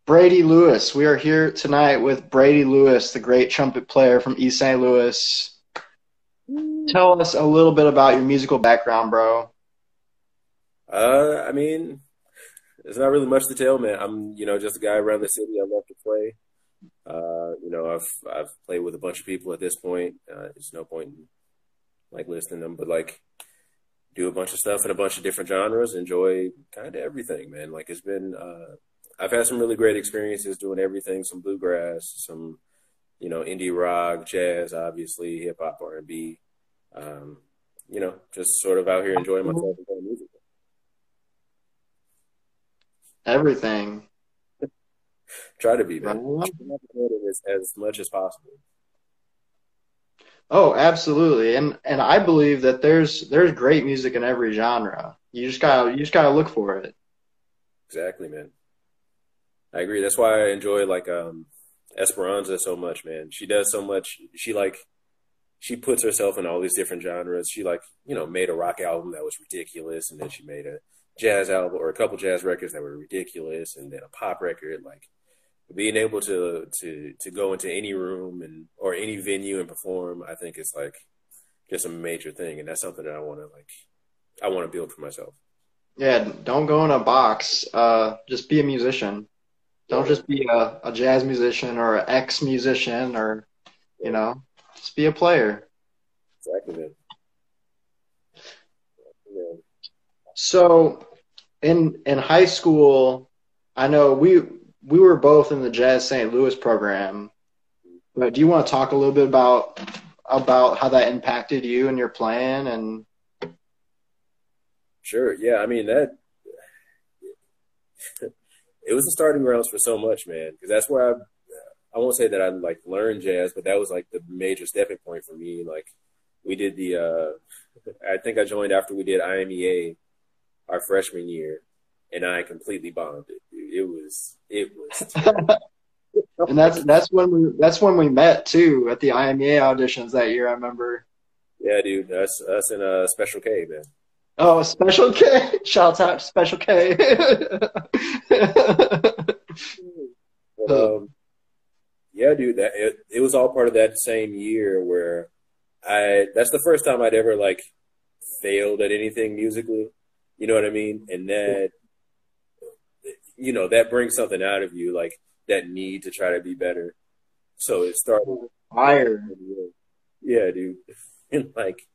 Brady Lewis. We are here tonight with Brady Lewis, the great trumpet player from East St. Louis. Tell us a little bit about your musical background, bro. I mean, there's not really much to tell, man. I'm, just a guy around the city. I love to play. I've played with a bunch of people at this point. There's no point in like listing them, but like do a bunch of stuff in a bunch of different genres. Enjoy kind of everything, man. Like it's been, I've had some really great experiences doing everything. Some bluegrass, some indie rock, jazz, obviously hip hop, R&B. Just sort of out here enjoying myself and playing music. Everything. Try to be, man. Right. Try to do it as much as possible. Oh, absolutely. And I believe that there's great music in every genre. You just gotta look for it. Exactly, man. I agree. That's why I enjoy like Esperanza so much, man. She does so much. She puts herself in all these different genres. She made a rock album that was ridiculous, and then she made a jazz album or a couple jazz records that were ridiculous, and then a pop record. Like being able to go into any room or any venue and perform, I think is like just a major thing, and that's something that I want to build for myself. Yeah, don't go in a box. Just be a musician. Don't Yeah, just be a jazz musician or an ex musician or you yeah, know, just be a player. exactly, man. Yeah. So in high school, I know we were both in the Jazz St. Louis program. But do you want to talk a little bit about how that impacted you and your playing? And Sure. Yeah. I mean that it was the starting grounds for so much, man. Because that's where I won't say that I like learned jazz, but that was like the major stepping point for me. Like we did the I think I joined after we did IMEA our freshman year, and I completely bombed it. Dude. It was and terrible. that's when we met too at the IMEA auditions that year. I remember. Yeah, dude. That's us in a Special K, man. Oh, Special K! Shouts out to Special K. But yeah, dude. It was all part of that same year where I. That's the first time I'd ever like failed at anything musically. You know what I mean? And that brings something out of you, like that need to try to be better. So it started. Fire. Yeah, dude. And like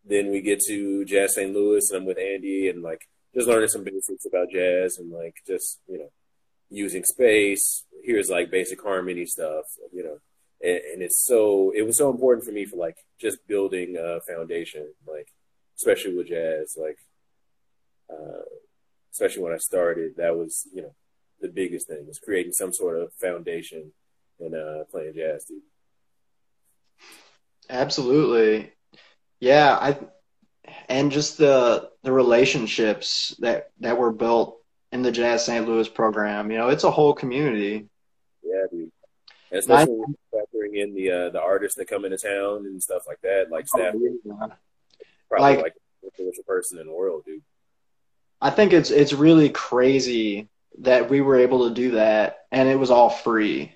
then we get to Jazz St. Louis, and I'm with Andy, and like just learning some basics about jazz, and like just using space. Here's like basic harmony stuff, and it was so important for me for like just building a foundation, like especially with jazz, like uh, especially when I started, that was the biggest thing was creating some sort of foundation and playing jazz, dude. Absolutely. Yeah, I and just the relationships that were built in the Jazz St. Louis program. It's a whole community. Yeah, dude. And And I, especially factoring in the artists that come into town and stuff like that, like oh, Stafford, yeah. probably Like like the most influential person in the world, dude. I think it's really crazy that we were able to do that and it was all free.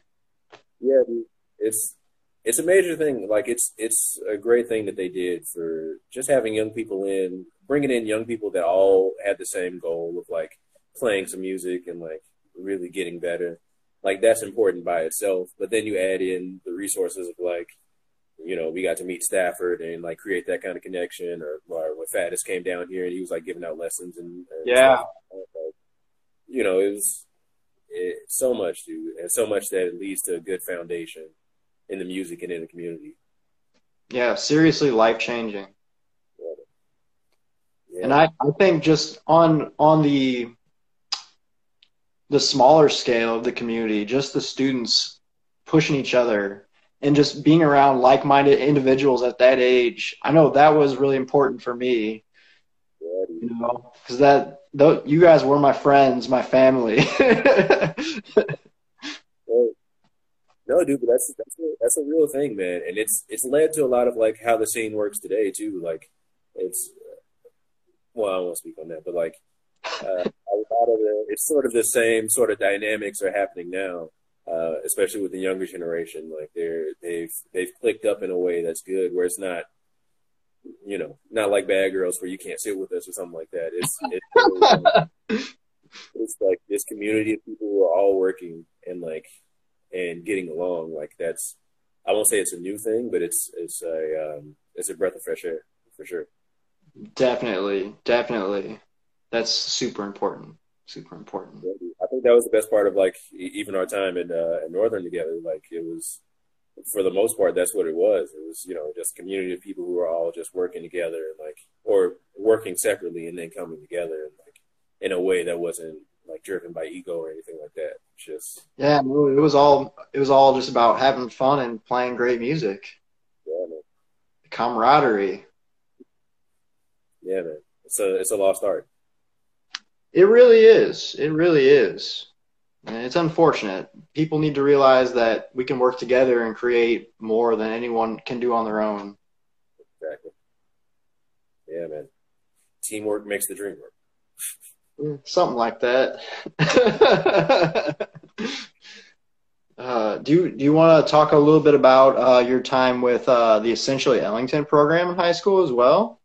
Yeah, dude. It's it's a major thing. Like it's a great thing that they did for just having young people in, bringing in young people that all had the same goal of like playing some music and like really getting better. Like that's important by itself. But then you add in the resources of like, we got to meet Stafford and like create that kind of connection, or when Faddis came down here and he was like giving out lessons and stuff. Yeah. Like, it was so much, dude, and so much that it leads to a good foundation in the music and in the community. Yeah, seriously life changing. And Yeah, I think just on the smaller scale of the community, just the students pushing each other and just being around like-minded individuals at that age. I know that was really important for me, yeah, dude. because you guys were my friends, my family. Well, no, dude, but that's a real thing, man, and it's led to a lot of like how the scene works today too. Like, it's well, I won't speak on that, but like A lot of it's sort of the same sort of dynamics are happening now, especially with the younger generation. Like they've clicked up in a way that's good, where it's not, not like Bad Girls where you can't sit with us or something like that. It's like this community of people who are all working and getting along. Like that's, I won't say it's a new thing, but it's a breath of fresh air for sure. Definitely, definitely. That's super important. Super important. I think that was the best part of like even our time in Northern together. Like it was, for the most part, that's what it was. It was, just a community of people who were all just working together and like, or working separately and then coming together and like in a way that wasn't like driven by ego or anything like that. Just Yeah, no, it was all just about having fun and playing great music. yeah, man. Camaraderie. Yeah, man. It's a lost art. It really is. It really is. And it's unfortunate. People need to realize that we can work together and create more than anyone can do on their own. Exactly. Yeah, man. Teamwork makes the dream work. Something like that. Do you want to talk a little bit about your time with the Essentially Ellington program in high school as well?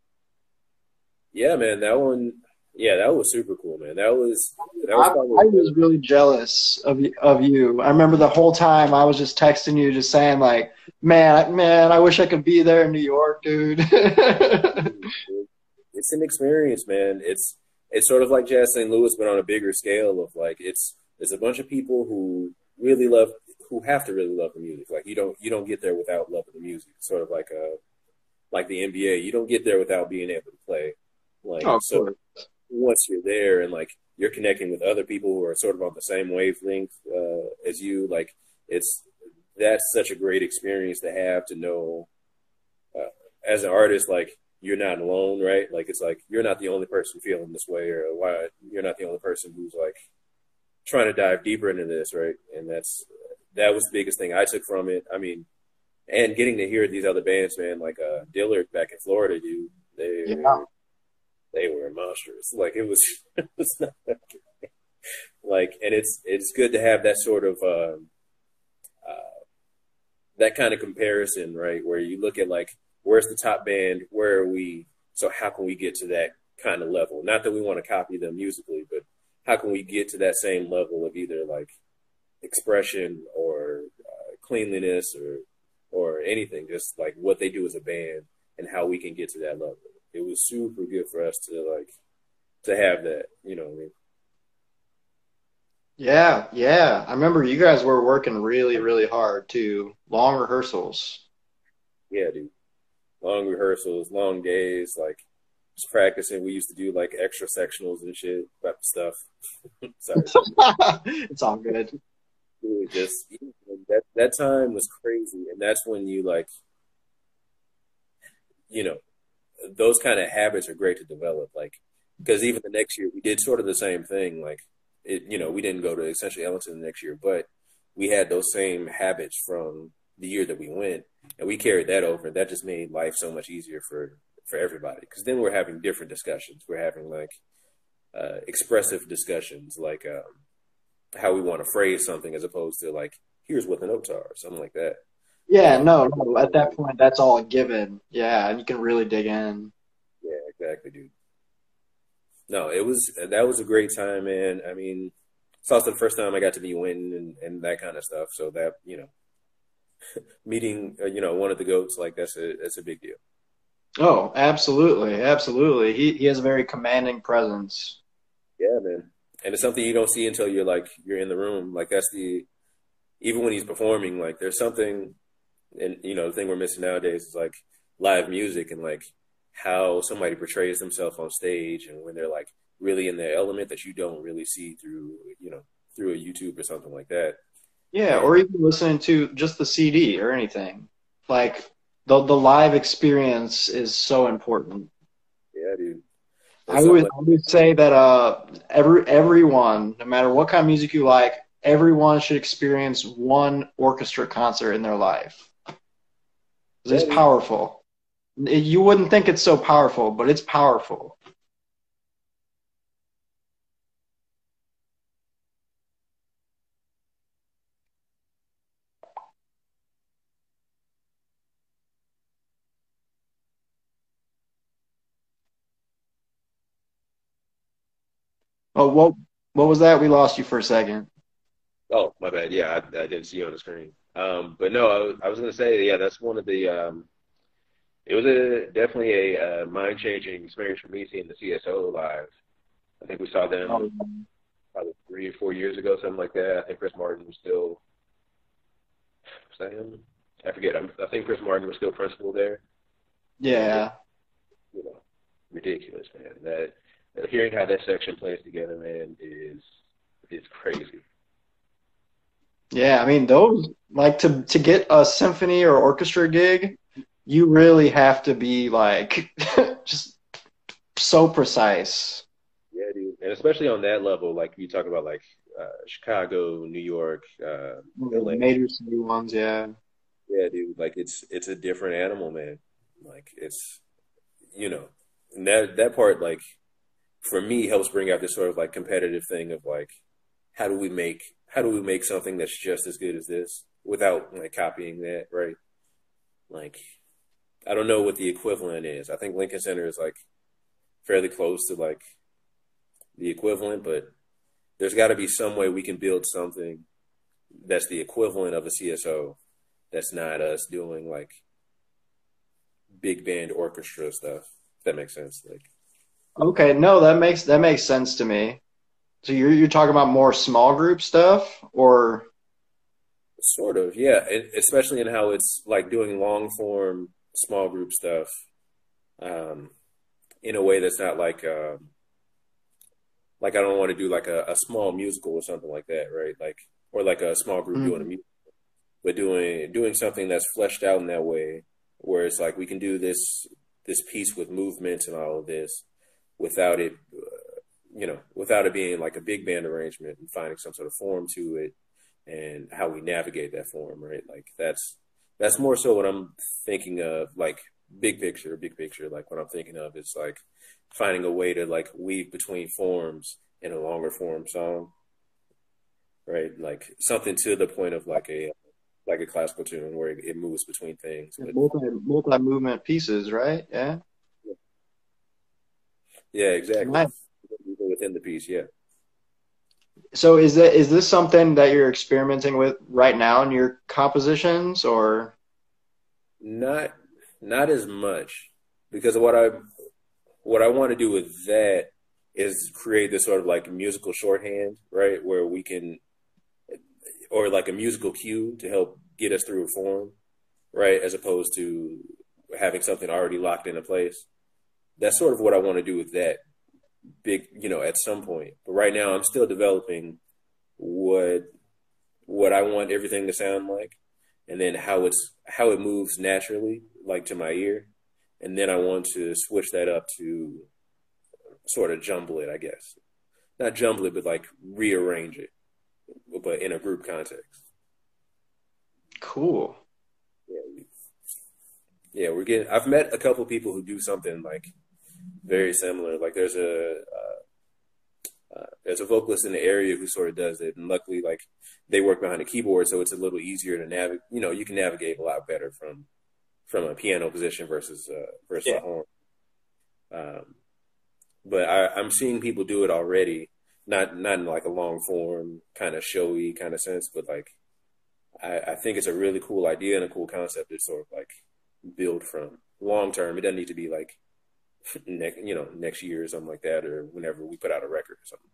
Yeah, man. That one. Yeah, that was super cool, man. That was I probably was really jealous of you. I remember the whole time I was just texting you, just saying like, man, I wish I could be there in New York, dude. it's an experience, man. It's sort of like Jazz St. Louis, but on a bigger scale. Of like, it's a bunch of people who really love, who have to really love the music. Like you don't get there without loving the music. Sort of like the NBA, you don't get there without being able to play. Like Oh, of so, course. once you're there and like you're connecting with other people who are sort of on the same wavelength as you, like it's that's such a great experience to have, to know as an artist, like you're not alone, right? Like it's like you're not the only person feeling this way, or why you're not the only person who's like trying to dive deeper into this, right? And that was the biggest thing I took from it. I mean, and getting to hear these other bands, man, like Dillard back in Florida, dude, Yeah. they were monsters. Like it was, it was not like, and it's good to have that sort of that kind of comparison, right? Where you look at like, where's the top band? Where are we? So how can we get to that kind of level? Not that we want to copy them musically, but how can we get to that same level of either like expression or cleanliness or anything, just like what they do as a band and how we can get to that level. It was super good for us to have that, you know what I mean? Yeah, yeah. I remember you guys were working really, really hard too. Long rehearsals. Yeah, dude. Long rehearsals, long days, like just practicing. We used to do like extra sectionals and shit, prep stuff. Sorry. It's all good. Dude, just that time was crazy. And that's when you like, you know, those kind of habits are great to develop. Like, because even the next year we did sort of the same thing. Like, we didn't go to essentially Ellington the next year, but we had those same habits from the year that we went, and we carried that over. And that just made life so much easier for everybody. Because then we're having different discussions. We're having like expressive discussions, like how we want to phrase something, as opposed to like, here's what the notes are, or something like that. Yeah, Um, no. At that point, that's all a given. Yeah, and you can really dig in. yeah, exactly, dude. No, that was a great time, man. I mean, it's also the first time I got to be winning and that kind of stuff. So that, meeting, one of the goats, like that's a big deal. Oh, absolutely, absolutely. He has a very commanding presence. Yeah, man. And it's something you don't see until you're in the room. Like even when he's performing, like there's something, and the thing we're missing nowadays is like live music and like how somebody portrays themselves on stage, and when they're like really in their element that you don't really see through a YouTube or something like that. Yeah, And or even listening to just the CD or anything. Like the live experience is so important. yeah, dude, I there's something would like I would say that everyone, no matter what kind of music you like, everyone should experience one orchestra concert in their life. 'Cause it's yeah, dude. powerful. You wouldn't think it's so powerful, but it's powerful. Oh, what was that? We lost you for a second. Oh, my bad. Yeah, I didn't see you on the screen. But no, I was going to say, yeah, that's one of the. It was a definitely a mind changing experience for me seeing the CSO live. I think we saw Oh, them probably 3 or 4 years ago, something like that. I think Chris Martin was still. Was that him? I forget. I think Chris Martin was still principal there, and it, yeah. you know, ridiculous, man. That hearing how that section plays together, man, is crazy. Yeah, I mean those like to get a symphony or orchestra gig, you really have to be like just so precise. Yeah, dude, and especially on that level, like you talk about, like Chicago, New York, The LA. major city ones, yeah. Yeah, dude, like it's a different animal, man. Like it's and that part, like for me, helps bring out this sort of like competitive thing of like how do we make something that's just as good as this without like copying that, right? Like I don't know what the equivalent is. I think Lincoln Center is like fairly close to like the equivalent, but there's got to be some way we can build something that's the equivalent of a CSO that's not us doing like big band orchestra stuff. If that makes sense. Like Okay, no, that makes sense to me. So you're talking about more small group stuff or sort of, yeah. Especially in how it's like doing long form small group stuff um, in a way that's not like I don't want to do like a small musical or something like that, right? Like or like a small group doing a mm, music, but doing something that's fleshed out in that way, where it's like we can do this piece with movements and all of this without it, without it being like a big band arrangement and finding some sort of form to it and how we navigate that form, right? Like that's more so what I'm thinking of, like big picture. Like what I'm thinking of is like finding a way to like weave between forms in a longer form song, right? Like something to the point of like a classical tune where it moves between things. But multi movement pieces, right? Yeah. yeah, exactly. Nice. Even within the piece, yeah. So is this something that you're experimenting with right now in your compositions or Not not as much because what I want to do with that is create this sort of like musical shorthand, right? Where we can, or like a musical cue to help get us through a form, right? As opposed to having something already locked into place. That's sort of what I want to do with that big, at some point. But right now, I'm still developing what what I want everything to sound like, and then how it moves naturally, like to my ear, and then I want to switch that up to sort of jumble it, I guess. Not jumble it, but like rearrange it, but in a group context. cool? Yeah, yeah, we're getting. I've met a couple people who do something like very similar. Like there's a vocalist in the area who sort of does it, and luckily, like they work behind a keyboard, so it's a little easier to navigate. You can navigate a lot better from a piano position versus a Yeah. horn. Um, but I'm seeing people do it already, not in like a long form kind of showy kind of sense, but like I think it's a really cool idea and a cool concept to sort of like build from long term. It doesn't need to be like next year or something like that, or whenever we put out a record or something.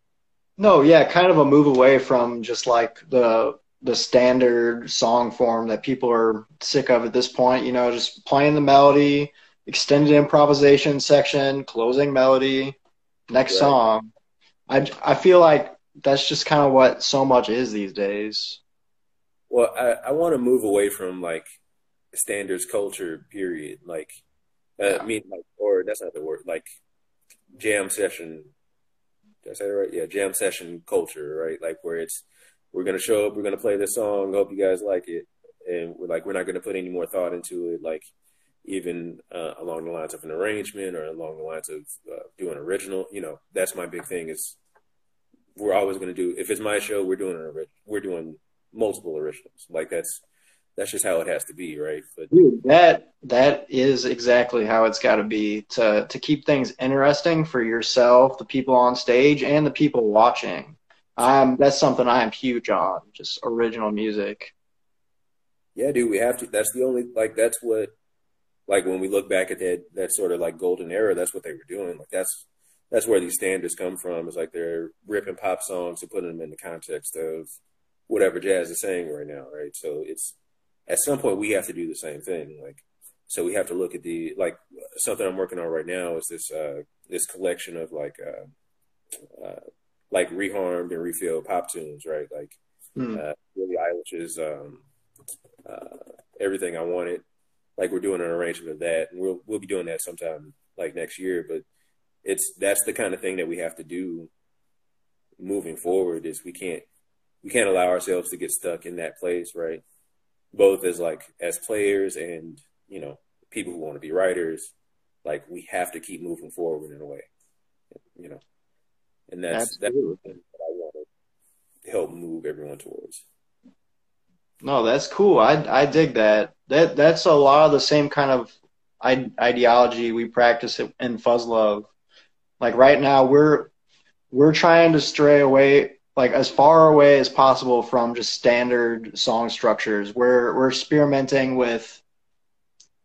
No, yeah, kind of a move away from just like the standard song form that people are sick of at this point, just playing the melody, extended improvisation section, closing melody, next Right. song. I feel like that's just kind of what so much is these days. Well, I want to move away from like standards culture, period. Like, I Yeah. mean, like, or that's not the word. Like jam session. Did I say that right? Yeah, jam session culture, right? Like where we're gonna show up, we're gonna play this song, hope you guys like it, and we're not gonna put any more thought into it, like even along the lines of an arrangement or along the lines of doing original. That's my big thing is we're always gonna do. If it's my show, we're doing multiple originals. Like that's just how it has to be, right? But Dude, that is exactly how it's got to be to keep things interesting for yourself, the people on stage, and the people watching. That's something I'm huge on, just original music. yeah, dude, we have to. That's the only like that's what like when we look back at that sort of like golden era, that's what they were doing. Like that's where these standards come from. It's like they're ripping pop songs and putting them in the context of whatever jazz is saying right now, right? So it's at some point we have to do the same thing. Like so we have to look at the like something I'm working on right now is this collection of like reharmed and refilled pop tunes, right? Like Hmm. Billie Eilish's Everything I Wanted. Like we're doing an arrangement of that, and we'll be doing that sometime like next year. But that's the kind of thing that we have to do moving forward. Is we can't allow ourselves to get stuck in that place, right? Both as like as players and people who want to be writers. Like we have to keep moving forward in a way, you know, and that's Absolutely. what I want to help move everyone towards. No, that's cool. I dig that. That's a lot of the same kind of ideology we practice in Fuzz Love. Like right now, we're trying to stray away, like as far away as possible from just standard song structures. We're experimenting with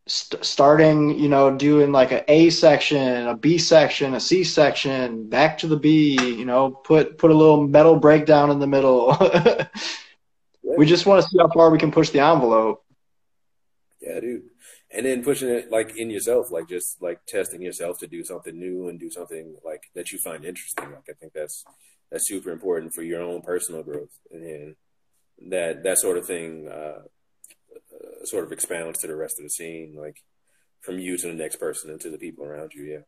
starting, doing like a A section, a B section, a C section, back to the B. Put a little metal breakdown in the middle. Yeah, We just want to see how far we can push the envelope. yeah, dude. And then pushing it like in yourself, like just like testing yourself to do something new and do something like that you find interesting. Like I think that's super important for your own personal growth, and then that sort of thing sort of expounds to the rest of the scene, like from you to the next person and to the people around you. Yeah.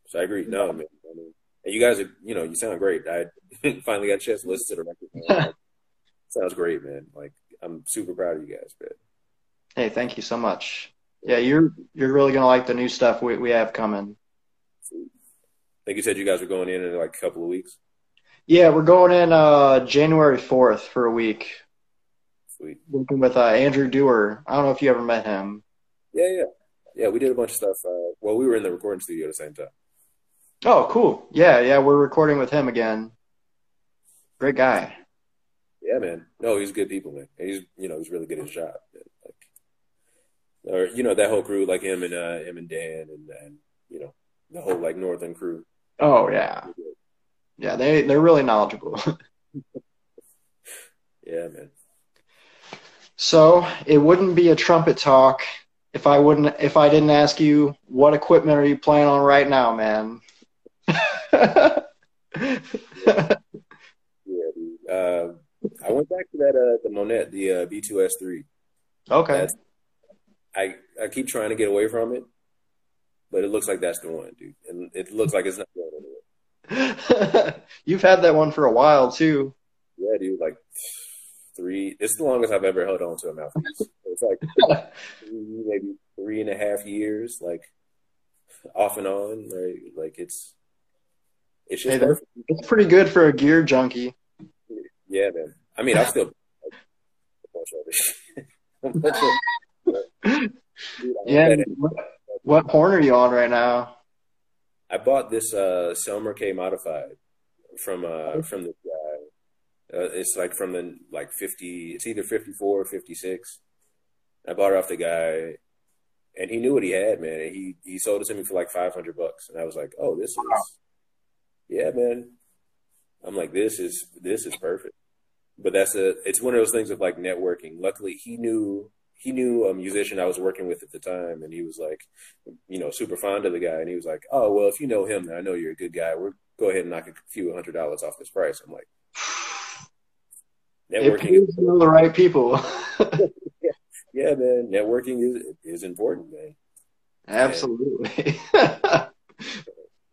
So I agree. No, man. I mean, and you guys are, you sound great. I finally got a chance to listen to the record, man. Like, sounds great, man. Like I'm super proud of you guys, man. Hey, thank you so much. Yeah, you're really gonna like the new stuff we have coming. Sweet. I think you said you guys were going in like a couple of weeks. Yeah, we're going in January 4th for a week. Sweet. Working with Andrew Dewar. I don't know if you ever met him. Yeah, yeah, yeah. We did a bunch of stuff. Well, we were in the recording studio at the same time. Oh, cool. Yeah, yeah, we're recording with him again. Great guy. Yeah, man. No, he's good people, man. And he's really good at his job. Man. Like, or that whole crew, like him and Dan, and the whole like Northern crew. Oh yeah. Yeah, they're really knowledgeable. Yeah, man. So it wouldn't be a trumpet talk if I didn't ask you what equipment are you playing on right now, man? Yeah, dude. I went back to that the Monette, the B2S3. Okay. That's I keep trying to get away from it, but it looks like that's the one, dude. And it looks like it's not going anywhere. You've had that one for a while too. Yeah, dude. Like three. It's the longest I've ever held on to a mouthpiece. It's like maybe 3.5 years, like off and on. Right? Like it's Hey, just perfect. it's pretty good for a gear junkie. Yeah, man. I mean, I still like, a bunch of it. A bunch dude, I Yeah. had that. What horn are you on right now? I bought this Selmer K modified from the guy. It's like from the like 50. It's either 54 or 56. I bought it off the guy, and he knew what he had, man. And he sold it to me for like $500, and I was like, oh, this is yeah, man. I'm like, this is perfect. But it's one of those things of like networking. Luckily, he knew a musician I was working with at the time, and he was like, super fond of the guy, and he was like, oh well, if you know him, then I know you're a good guy. We'll go ahead and knock a few $100s off this price. I'm like, It networking pays to know the right people. yeah, man, networking is important, man. And Absolutely. they're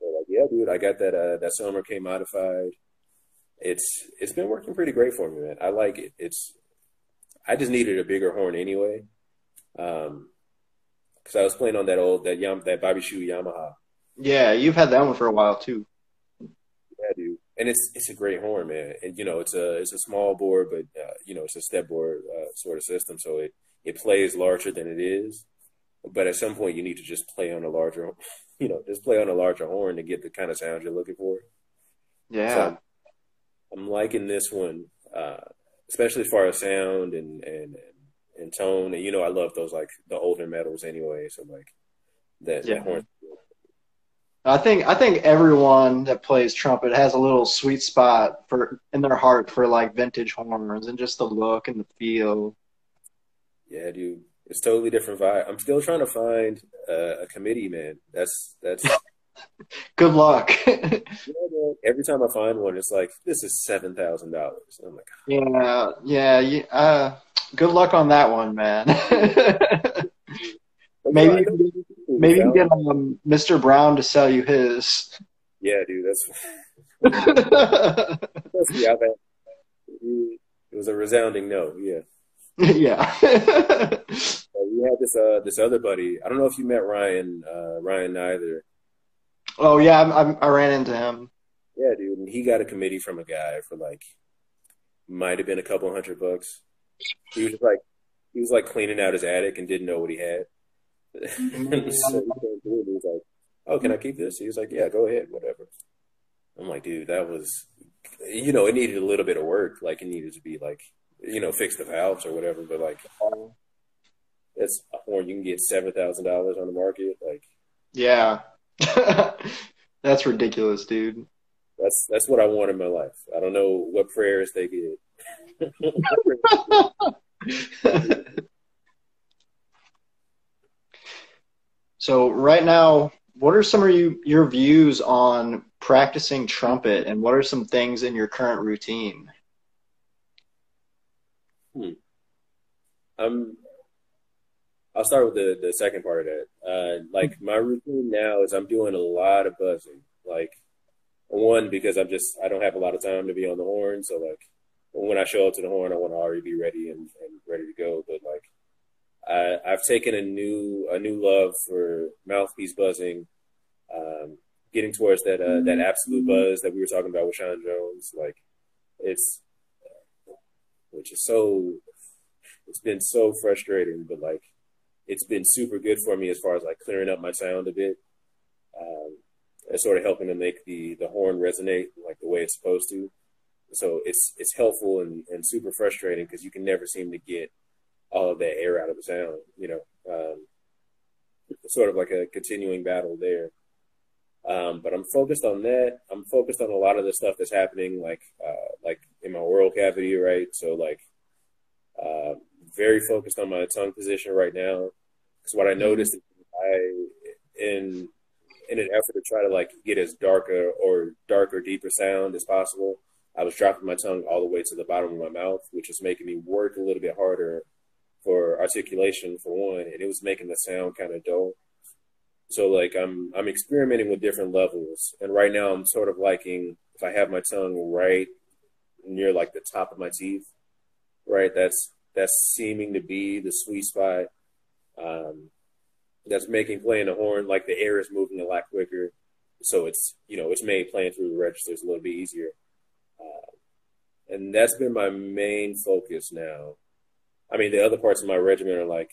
like, yeah, dude, I got that Summer K modified. It's been working pretty great for me, man. I like it. I just needed a bigger horn anyway, because I was playing on that Bobby Shoe Yamaha. Yeah, you've had that one for a while too. Yeah, dude, and it's a great horn, man. And it's a small board, but it's a step board, sort of system. So it plays larger than it is. But at some point, you need to just play on a larger, just play on a larger horn to get the kind of sound you're looking for. So Yeah. I'm liking this one, especially as far as sound and tone. And I love those like the older metals anyway. So like that Yeah. horn. I think everyone that plays trumpet has a little sweet spot for in their heart for like vintage horns and just the look and the feel. Yeah, dude, it's totally different vibe. I'm still trying to find a committee, man. That's Good luck. man, every time I find one, it's like this is $7,000. I'm like, Yeah, yeah. Good luck on that one, man. but maybe I you know can get, people who maybe you can found. get Mr. Brown to sell you his. Yeah, dude, that's me. It was a resounding no. Yeah. Yeah. We had this other buddy. I don't know if you met Ryan neither. Oh yeah, I ran into him. Yeah, dude, and he got a committee from a guy for like might have been a couple $100. He was just like he was like cleaning out his attic and didn't know what he had. And so he came through and he was like, "Oh, can I keep this?" He was like, "Yeah, go ahead, whatever." I'm like, dude, that was, it needed a little bit of work. Like it needed to be like, fix the valves or whatever. But like, it's a horn you can get $7,000 on the market. Like Yeah. That's ridiculous, dude. that's what I want in my life. I don't know what prayers they get. So right now, what are some of your views on practicing trumpet, and what are some things in your current routine? Hmm. I'm. I'll start with the second part of that. Like my routine now is I'm doing a lot of buzzing. Like one because I don't have a lot of time to be on the horn. So like when I show up to the horn, I want to already be ready and ready to go. But like I've taken a new love for mouthpiece buzzing, getting towards that absolute buzz that we were talking about with Sean Jones. Like it's which is so it's been so frustrating, but like it's been super good for me as far as like clearing up my sound a bit, and sort of helping to make the horn resonate like the way it's supposed to. So it's helpful and super frustrating because you can never seem to get all of that air out of the sound. It's sort of like a continuing battle there. But I'm focused on that. I'm focused on a lot of the stuff that's happening, like in my oral cavity, right? So like, very focused on my tongue position right now. Because what I Mhm. noticed is in an effort to try to like get as darker, deeper sound as possible, I was dropping my tongue all the way to the bottom of my mouth, which was making me work a little bit harder for articulation for one, and it was making the sound kind of dull. So like I'm experimenting with different levels, and right now I'm sort of liking if I have my tongue right near like the top of my teeth, right? That's seeming to be the sweet spot. Um, that's making playing the horn like the air is moving a lot quicker, so it's made playing through the registers a little bit easier. And that's been my main focus now. I mean, the other parts of my regimen are like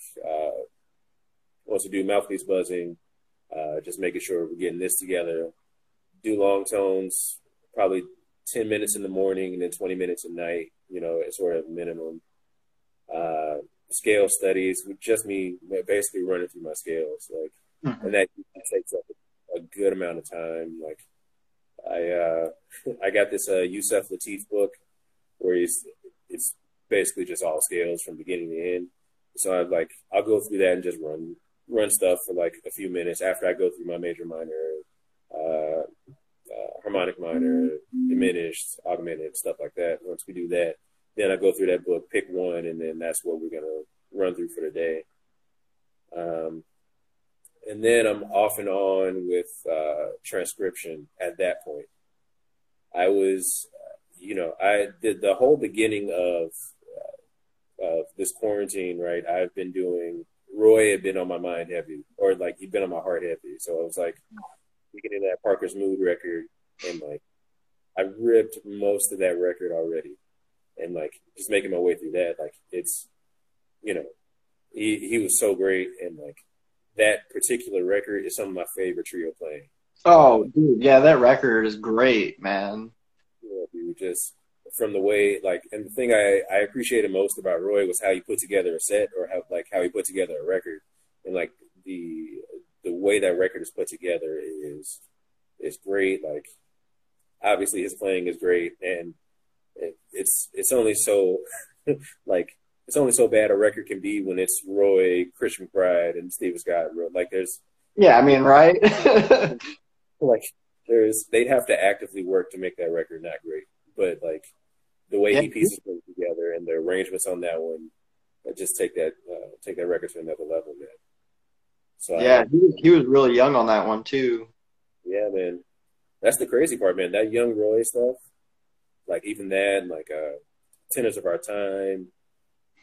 once we do mouthpiece buzzing, just making sure we're getting this together. Do long tones, probably 10 minutes in the morning and then 20 minutes at night. It's sort of minimum. Uh, Scale studies with just me basically running through my scales, like, and Mhm. that takes up a good amount of time. Like, I got this Yusef Lateef book where it's basically just all scales from beginning to end. So I'll go through that and just run stuff for like a few minutes after I go through my major minor, uh, harmonic minor, diminished, augmented, stuff like that. Once we do that, then I go through that book, pick one, and then that's what we're gonna run through for the day. Um, and then I'm off and on with transcription at that point. I was, I did the whole beginning of this quarantine, right? I've been doing. Roy had been on my mind heavy, or like he'd been on my heart heavy. So I was like, beginning of that Parker's Mood record, and like I ripped most of that record already, and like just making my way through that. Like you know, he was so great, and like that particular record is some of my favorite trio playing. Oh, dude, yeah, that record is great, man. Dude, just from the way like, and the thing I appreciated most about Roy was how he put together a set, or how he put together a record, and like the way that record is put together is great. Like obviously his playing is great, and it's only so like it's only so bad a record can be when it's Roy, Christian McBride, and Steve Scott. Like there's Yeah, I mean, right? like they'd have to actively work to make that record not great. But like the way Yeah, he pieces them together and the arrangements on that one, just take that record to another level, man. So yeah, he was really young on that one too. yeah, man, that's the crazy part, man. That young Roy stuff, like even that, and like Tenors of Our Time,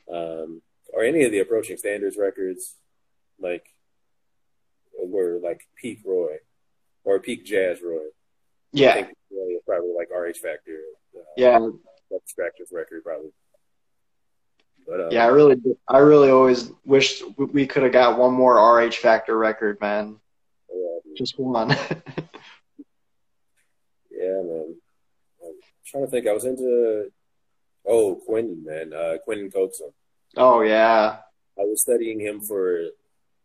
or any of the Approaching Standards records, like were like peak Roy or peak jazz Roy. I Yeah, think Roy is probably like RH Factor, yeah, Abstractions record probably. But yeah. I really always wish we could have got one more RH Factor record, man. yeah, Just one. yeah, man. I'm trying to think. I was into Quentin, man. Quentin Coxon. Oh yeah. I was studying him for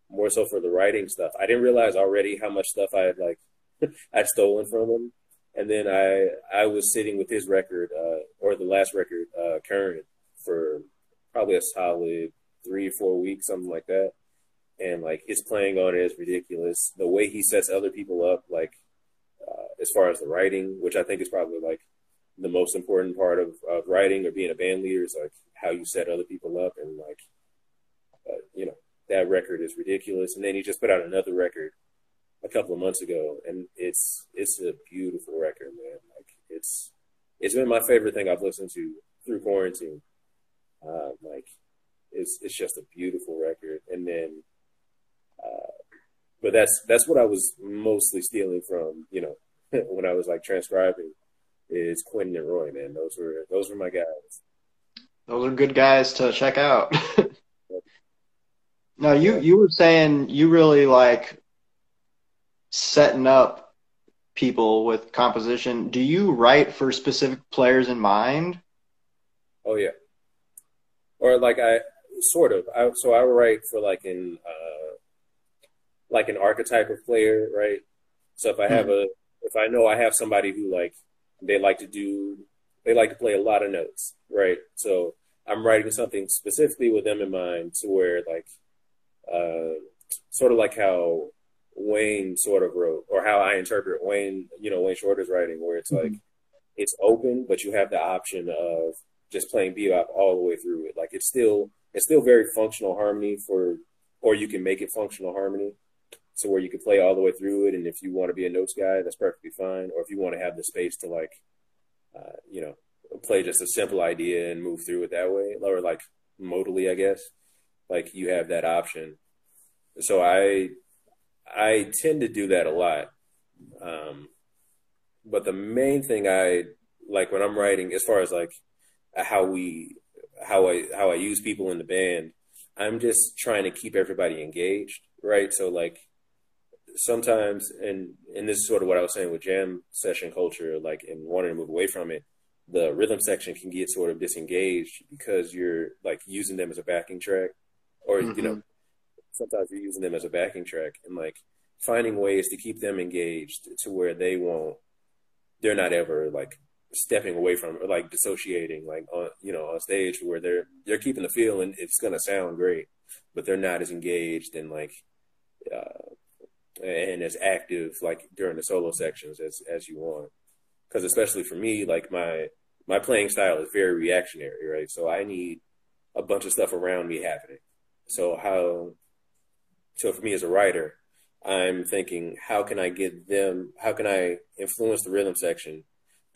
more so for the writing stuff. I didn't realize already how much stuff I had like I'd stolen from him. And then I was sitting with his record, or the last record, Current, for probably a solid 3 or 4 weeks, something like that. And like his playing on it is ridiculous. The way he sets other people up, like as far as the writing, which I think is probably like the most important part of writing or being a band leader, is like how you set other people up. And like that record is ridiculous. And then he just put out another record a couple of months ago, and it's a beautiful record, man. Like it's been my favorite thing I've listened to through quarantine. Like it's just a beautiful record. And then but that's what I was mostly stealing from, when I was like transcribing, is Quentin and Roy, man. Those were my guys. Those are good guys to check out. No, you Yeah. you were saying you really like setting up people with composition. Do you write for specific players in mind? Oh yeah. Or like I sort of. So I write for like an archetype of player, right? So Hmm. if I know I have somebody who like they like to do they like to play a lot of notes, right? So I'm writing something specifically with them in mind, to where like uh sort of like how Wayne sort of wrote, or how I interpret Wayne Shorter's writing, where it's like it's open, but you have the option of just playing bebop all the way through it. Like it's still very functional harmony or you can make it functional harmony, so where you can play all the way through it. And if you want to be a notes guy, that's perfectly fine. Or if you want to have the space to like, uh, you know, play just a simple idea and move through it that way, or like modally, I guess, like you have that option. So I tend to do that a lot. Um, but the main thing I like when I'm writing, as far as like how we how I use people in the band, I'm just trying to keep everybody engaged, right? So like sometimes, and this is sort of what I was saying with jam session culture, like, and wanting to move away from it, the rhythm section can get sort of disengaged because you're like using them as a backing track, or Hmm. sometimes you're using them as a backing track, and like finding ways to keep them engaged to where they're not ever like stepping away from, or like dissociating, like on stage, where they're keeping the feel and it's gonna sound great, but they're not as engaged and like uh, and as active like during the solo sections as you want. Because especially for me, like my playing style is very reactionary, right? So I need a bunch of stuff around me happening. So for me as a writer, I'm thinking, how can I influence the rhythm section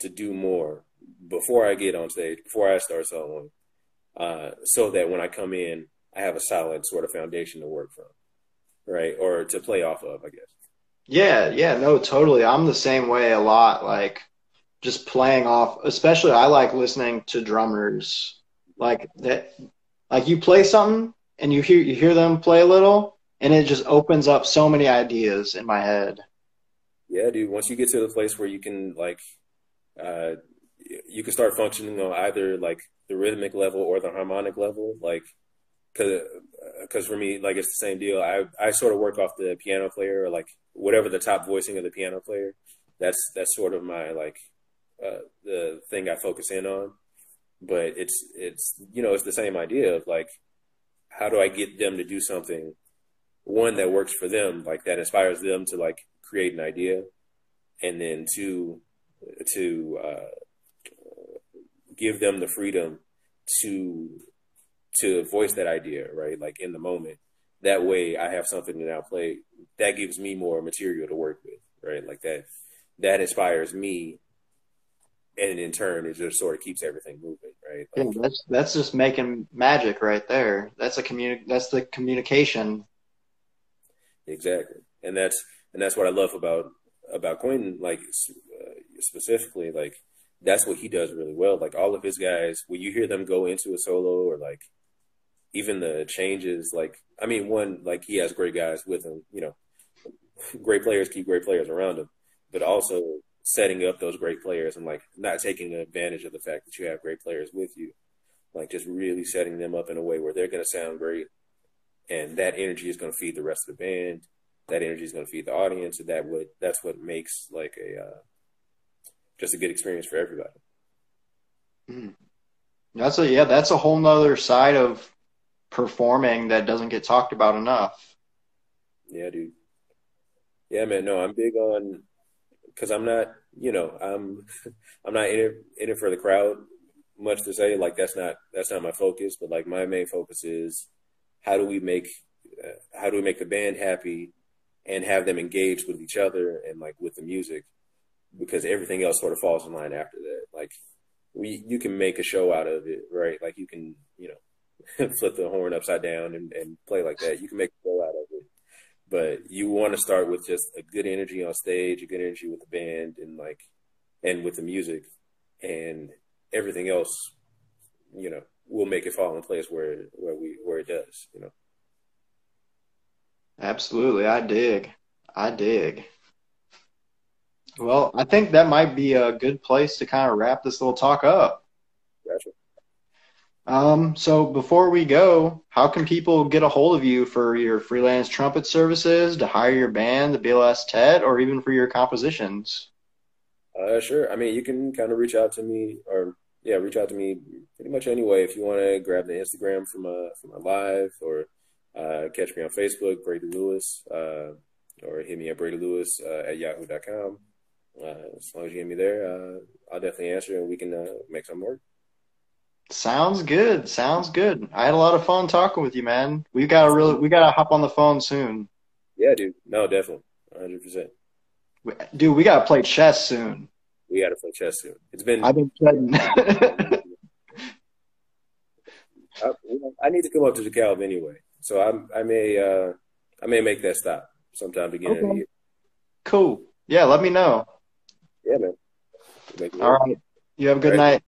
to do more before I get on stage, before I start soloing, so that when I come in, I have a solid sort of foundation to work from, right? Or to play off of, I guess. Yeah, yeah, no, totally. I'm the same way a lot. Like just playing off, especially I like listening to drummers like that. Like you play something and you hear them play a little, and it just opens up so many ideas in my head. Yeah, dude. Once you get to the place where you can like, uh, you can start functioning on either like the rhythmic level or the harmonic level, like because for me, like it's the same deal. I sort of work off the piano player or like whatever the top voicing of the piano player. That's sort of my like the thing I focus in on. But it's it's the same idea of like how do I get them to do something one that works for them, like that inspires them to like create an idea, and then two to give them the freedom to voice that idea, right? Like in the moment. That way I have something to now play. That gives me more material to work with, right? Like that inspires me, and in turn it just sort of keeps everything moving, right? Yeah, Like that's just making magic right there. That's the communication. exactly. And that's what I love about Quentin, like specifically, like that's what he does really well. Like all of his guys, when you hear them go into a solo or like even the changes, like I mean, one like he has great guys with him. Great players keep great players around him, but also setting up those great players and like not taking advantage of the fact that you have great players with you, like just really setting them up in a way where they're going to sound great, and that energy is going to feed the rest of the band. That energy is going to feed the audience, and that's what makes like a just a good experience for everybody. Mm. That's a whole nother side of performing that doesn't get talked about enough. Yeah, dude. Yeah, man. No, I'm big on because I'm not, I'm not in it for the crowd. Much to say, like that's not my focus. But like my main focus is how do we make how do we make the band happy and have them engaged with each other and like with the music, because everything else sort of falls in line after that. Like you can make a show out of it, right? Like you can flip the horn upside down and play like that. You can make a show out of it, but you want to start with just a good energy on stage, a good energy with the band, and like and with the music, and everything else, will make it fall in place where it does. Absolutely, I dig. I dig. Well, I think that might be a good place to kind of wrap this little talk up. Gotcha. So before we go, how can people get a hold of you for your freelance trumpet services, to hire your band, the BLS TED, or even for your compositions? Sure. I mean, you can kind of reach out to me, or yeah, reach out to me pretty much anyway. If you want to grab the Instagram from a live, or catch me on Facebook, Brady Lewis, or hit me at Brady Lewis at yahoo.com. As long as you get me there, I'll definitely answer, and we can make some work. Sounds good. Sounds good. I had a lot of fun talking with you, man. We gotta hop on the phone soon. Yeah, dude. No, definitely, 100%. Dude, we gotta play chess soon. We got to play chess soon. It's been. I've been playing. I need to come up to DeKalb anyway, so I may make that stop sometime beginning of the Okay. year. Cool. Yeah, let me know. Yeah, man. Make it All work. right. You have a All good right. night.